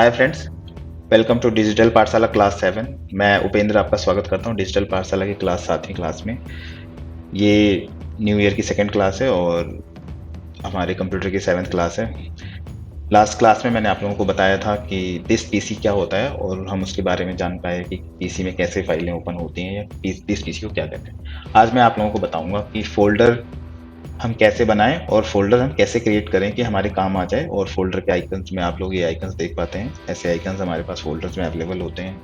Hi friends, welcome to digital Pathshala class 7। मैं उपेंद्र आपका स्वागत करता हूं डिजिटल पाठशाला की क्लास 7वीं क्लास में। ये न्यू ईयर की सेकंड क्लास है और हमारे कंप्यूटर की 7th क्लास है। लास्ट क्लास में मैंने आप लोगों को बताया था कि दिस पीसी क्या होता है और हम उसके बारे में जान पाए कि पीसी में कैसे फाइलें ओपन होती हैं या दिस पीसी को क्या कहते हैं। आज मैं आप लोगों को बताऊंगा कि फोल्डर हम कैसे बनाएं और फोल्डर हम कैसे क्रिएट करें कि हमारे काम आ जाए। और फोल्डर के आइकन्स में आप लोग ये आइकन्स देख पाते हैं, ऐसे आइकन्स हमारे पास फोल्डर्स में अवेलेबल होते हैं।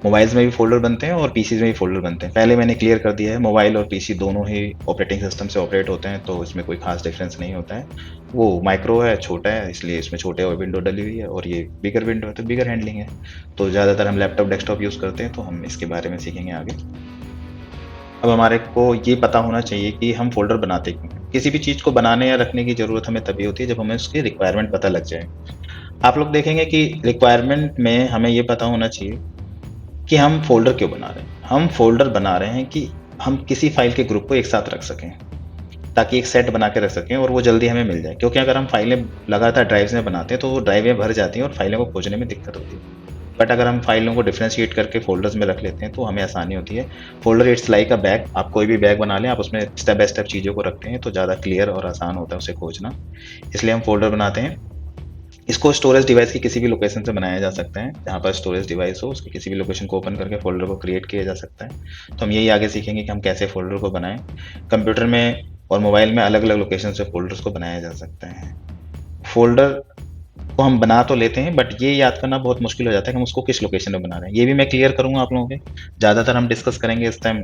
मोबाइल्स में भी फोल्डर बनते हैं और पीसीज में भी फोल्डर बनते हैं। पहले मैंने क्लियर कर दिया है, मोबाइल और पीसी दोनों ही ऑपरेटिंग सिस्टम से ऑपरेट होते हैं, तो इसमें कोई खास डिफरेंस नहीं होता है। वो माइक्रो है, छोटा है, इसलिए इसमें छोटे विंडो डली हुई है, और ये बिगर विंडो है तो बिगर हैंडलिंग है। तो ज़्यादातर हम लैपटॉप डेस्कटॉप यूज़ करते हैं, तो हम इसके बारे में सीखेंगे आगे। अब हमारे को ये पता होना चाहिए कि हम फ़ोल्डर बनाते क्यों हैं। किसी भी चीज़ को बनाने या रखने की ज़रूरत हमें तभी होती है जब हमें उसकी रिक्वायरमेंट पता लग जाए। आप लोग देखेंगे कि रिक्वायरमेंट में हमें ये पता होना चाहिए कि हम फ़ोल्डर क्यों बना रहे हैं। हम फ़ोल्डर बना रहे हैं कि हम किसी फ़ाइल के ग्रुप को एक साथ रख सकें, ताकि एक सेट बना के रख सकें और वो जल्दी हमें मिल जाए। क्योंकि अगर हम फाइलें लगातार ड्राइव्स में बनाते हैं तो वो ड्राइवें भर जाती हैं और फाइलों को खोजने में दिक्कत होती है। बट अगर हम फाइलों को डिफरेंशिएट करके फोल्डर्स में रख लेते हैं तो हमें आसानी होती है। Folder it's like a bag. आप कोई भी बैग बना लें, आप उसमें स्टेप बाय स्टेप चीज़ों को रखते हैं तो ज़्यादा क्लियर और आसान होता है उसे खोजना। इसलिए हम फोल्डर बनाते हैं। इसको स्टोरेज डिवाइस की किसी भी लोकेशन से बनाया जा सकता है। जहाँ पर स्टोरेज डिवाइस हो उसकी किसी भी लोकेशन को ओपन करके फोल्डर को क्रिएट किया जा सकता है। तो हम यही आगे सीखेंगे कि हम कैसे फोल्डर को बनाएं। कंप्यूटर में और मोबाइल में अलग अलग लोकेशन से फोल्डर्स को बनाया जा सकता है। फोल्डर को हम बना तो लेते हैं, बट ये याद करना बहुत मुश्किल हो जाता है कि हम उसको किस लोकेशन में बना रहे हैं। ये भी मैं क्लियर करूंगा आप लोगों के। ज़्यादातर हम डिस्कस करेंगे इस टाइम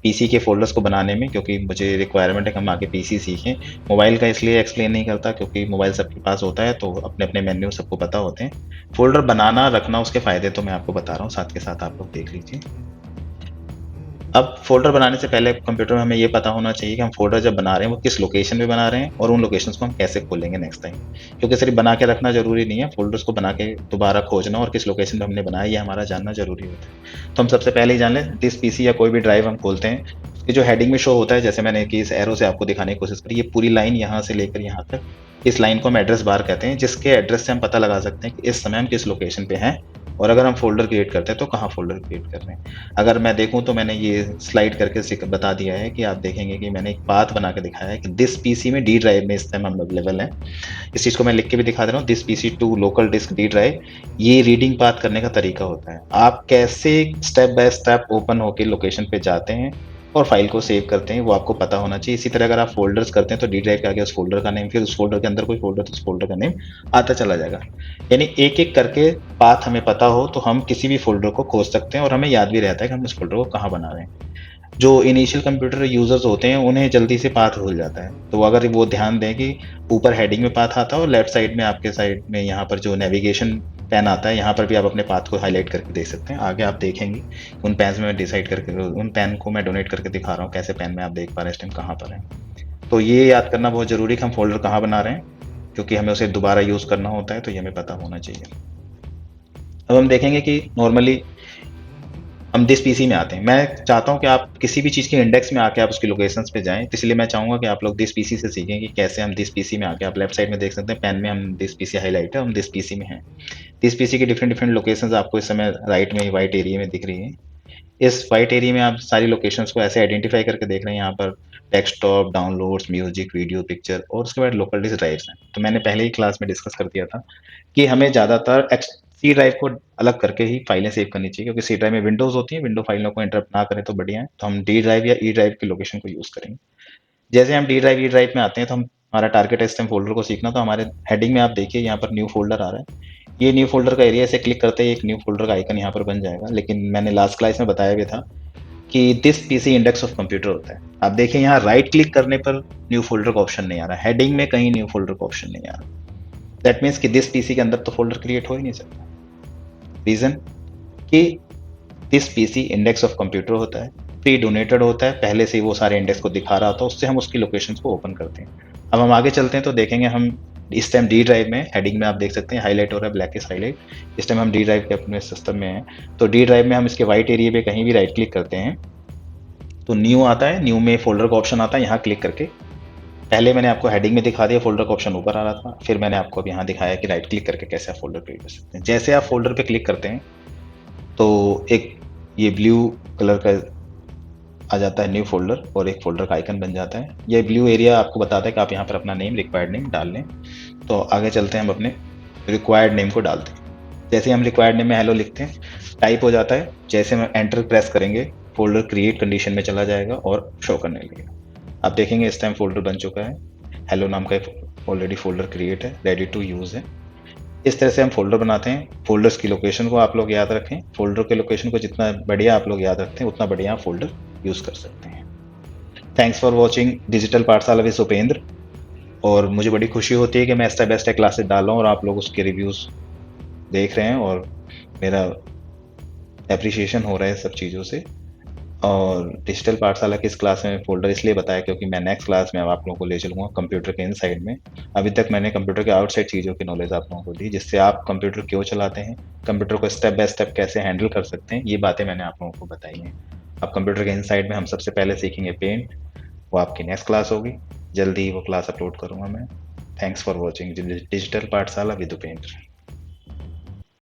पीसी के फोल्डर्स को बनाने में, क्योंकि मुझे रिक्वायरमेंट है कि हम आगे पीसी सीखें। मोबाइल का इसलिए एक्सप्लेन नहीं करता क्योंकि मोबाइल सबके पास होता है, तो अपने अपने मेन्यू सबको पता होते हैं। फोल्डर बनाना रखना उसके फायदे तो मैं आपको बता रहा हूँ, साथ के साथ आप लोग देख लीजिए। अब फ़ोल्डर बनाने से पहले कंप्यूटर में हमें ये पता होना चाहिए कि हम फ़ोल्डर जब बना रहे हैं वो किस लोकेशन में बना रहे हैं और उन लोकेशंस को हम कैसे खोलेंगे नेक्स्ट टाइम। क्योंकि सिर्फ बना के रखना ज़रूरी नहीं है, फ़ोल्डर्स को बना के दोबारा खोजना और किस लोकेशन पे हमने बनाया ये हमारा जानना ज़रूरी होता है। तो हम सबसे पहले ही जान लें, दिस पीसी या कोई भी ड्राइव हम खोलते हैं, उसकी जो हेडिंग में शो होता है, जैसे मैंने कि इस एरो से आपको दिखाने की कोशिश करी, ये पूरी लाइन यहाँ से लेकर यहाँ तक, इस लाइन को हम एड्रेस बार कहते हैं, जिसके एड्रेस से हम पता लगा सकते हैं कि इस समय हम किस लोकेशन पे हैं और अगर हम फ़ोल्डर क्रिएट करते हैं तो कहाँ फ़ोल्डर क्रिएट कर रहे हैं। अगर मैं देखूँ तो मैंने ये स्लाइड करके बता दिया है कि आप देखेंगे कि मैंने एक पाथ बना के दिखाया है कि दिस पीसी में डी ड्राइव में इस टाइम हम अवेलेबल हैं। इस चीज़ को मैं लिख के भी दिखा दे रहा हूँ, this PC to local disk D drive. ये रीडिंग पाथ करने का तरीका होता है। आप कैसे स्टेप बाय स्टेप ओपन होके लोकेशन पे जाते हैं और फाइल को सेव करते हैं वो आपको पता होना चाहिए। इसी तरह अगर आप फोल्डर्स करते हैं तो डी ड्राइव के आगे उस फोल्डर का नेम, फिर उस फोल्डर के अंदर कोई फोल्डर तो उस फोल्डर का नेम आता चला जाएगा। यानी एक एक करके पाथ हमें पता हो तो हम किसी भी फ़ोल्डर को खोज सकते हैं और हमें याद भी रहता है कि हम उस फ़ोल्डर को कहाँ बना रहे हैं। जो इनिशियल कंप्यूटर यूज़र्स होते हैं उन्हें जल्दी से पाथ भूल जाता है, तो अगर वो ध्यान दें कि ऊपर हेडिंग में पाथ आता है और लेफ्ट साइड में आपके साइड में यहाँ पर जो नेविगेशन पेन आता है, यहाँ पर भी आप अपने पाथ को हाईलाइट करके देख सकते हैं। आगे आप देखेंगे उन पेन्स में मैं डिसाइड करके, उन पेन को मैं डोनेट करके दिखा रहा हूँ कैसे पेन में आप देख पा रहे हैं इस टाइम कहाँ पर है। तो ये याद करना बहुत ज़रूरी है कि हम फ़ोल्डर कहाँ बना रहे हैं, क्योंकि हमें उसे दोबारा यूज़ करना होता है, तो ये हमें पता होना चाहिए। अब हम देखेंगे कि नॉर्मली हम दिस पीसी में आते हैं। मैं चाहता हूं कि आप किसी भी चीज़ के इंडेक्स में आके आप उसकी लोकेशंस पे जाएं, तो इसलिए मैं चाहूंगा कि आप लोग दिस पीसी से सीखें कि कैसे हम दिस पीसी में आके, आप लेफ्ट साइड में देख सकते हैं पेन में हम दिस पीसी हाईलाइट है, हम दिस पीसी में हैं। दिस पीसी की डिफरेंट डिफरेंट लोकेशंस आपको इस समय राइट में व्हाइट एरिया में दिख रही है। इस व्हाइट एरिया में आप सारी लोकेशंस को ऐसे आइडेंटिफाई करके देख रहे हैं। यहाँ पर desktop, downloads, music, video, picture और उसके बाद लोकल डिस्क ड्राइव्स हैं। तो मैंने पहले ही क्लास में डिस्कस कर दिया था कि हमें ज़्यादातर सी ड्राइव को अलग करके ही फाइलें सेव करनी चाहिए, क्योंकि सी ड्राइव में विंडोज़ होती हैं, विंडो फाइलों को इंटरप्ट ना करें तो बढ़िया है। तो हम डी ड्राइव या ई ड्राइव की लोकेशन को यूज़ करेंगे। जैसे हम डी ड्राइव ई ड्राइव में आते हैं तो हम, हमारा टारगेट है इस टाइम फोल्डर को सीखना, तो हमारे हेडिंग में आप देखिए यहाँ पर न्यू फोल्डर आ रहा है। ये न्यू फोल्डर का एरिया से क्लिक करते ही एक न्यू फोल्डर का आइकन यहाँ पर बन जाएगा। लेकिन मैंने लास्ट क्लास में बताया भी था कि this PC index of computer होता है। आप देखिए यहाँ राइट क्लिक करने पर न्यू फोल्डर का ऑप्शन नहीं आ रहा, हेडिंग में कहीं न्यू फोल्डर का ऑप्शन नहीं आ रहा। दैट मीन्स कि दिस पीसी के अंदर तो फोल्डर क्रिएट हो ही नहीं सकता। रीजन कि this PC index of computer होता है, प्री डोनेटेड होता है, पहले से ही वो सारे इंडेक्स को दिखा रहा होता है, उससे हम उसकी लोकेशंस को ओपन करते हैं। अब हम आगे चलते हैं तो देखेंगे हम इस टाइम डी ड्राइव में, हेडिंग में आप देख सकते हैं हाईलाइट हो रहा है, ब्लैकिश हाईलाइट। इस टाइम हम डी ड्राइव के अपने सिस्टम में हैं। तो डी ड्राइव में हम इसके व्हाइट एरिया पे कहीं भी राइट क्लिक करते हैं तो न्यू आता है, न्यू में फोल्डर का ऑप्शन आता है, यहाँ क्लिक करके पहले मैंने आपको हेडिंग में दिखा दिया, फोल्डर का ऑप्शन ऊपर आ रहा था, फिर मैंने आपको अब यहाँ दिखाया कि राइट क्लिक करके कैसे आप फोल्डर क्रिएट कर सकते हैं। जैसे आप फोल्डर पे क्लिक करते हैं तो एक ये ब्लू कलर का आ जाता है न्यू फोल्डर और एक फोल्डर का आइकन बन जाता है। ये ब्लू एरिया आपको बताता है कि आप यहाँ पर अपना नेम, रिक्वायर्ड नेम डाल लें। तो आगे चलते हैं, हम अपने रिक्वायर्ड नेम को डालते हैं। जैसे हम रिक्वायर्ड नेम में हेलो लिखते हैं, टाइप हो जाता है। जैसे हम एंटर प्रेस करेंगे, फोल्डर क्रिएट कंडीशन में चला जाएगा और शो करने लगेगा। आप देखेंगे इस टाइम फोल्डर बन चुका है, हेलो नाम का एक ऑलरेडी फोल्डर क्रिएट है, रेडी टू यूज है। इस तरह से हम फोल्डर बनाते हैं। फोल्डर्स की लोकेशन को आप लोग याद रखें, फोल्डर के लोकेशन को जितना बढ़िया आप लोग याद रखते हैं उतना बढ़िया आप फोल्डर यूज कर सकते हैं। थैंक्स फॉर वॉचिंग डिजिटल पाठशाला विद उपेंद्र। और मुझे बड़ी खुशी होती है कि मैं स्टेप बाय स्टेप क्लासेस डाल रहा हूँ और आप लोग उसके रिव्यूज देख रहे हैं और मेरा एप्रिसिएशन हो रहा है सब चीज़ों से। और डिजिटल पाठशाला की इस क्लास में फोल्डर इसलिए बताया क्योंकि मैं नेक्स्ट क्लास में अब आप लोगों को ले चलूँगा कंप्यूटर के इन साइड में। अभी तक मैंने कंप्यूटर के आउटसाइड चीज़ों की नॉलेज आप लोगों को दी, जिससे आप कंप्यूटर क्यों चलाते हैं, कंप्यूटर को स्टेप बाय स्टेप कैसे हैंडल कर सकते हैं, ये बातें मैंने आप लोगों को बताई हैं। अब कंप्यूटर के इन साइड में हम सबसे पहले सीखेंगे पेंट, वो आपकी नेक्स्ट क्लास होगी। जल्दी ही वो क्लास अपलोड करूँगा मैं। थैंक्स फॉर वॉचिंग डिजिटल पाठशाला विद उपेंद्र।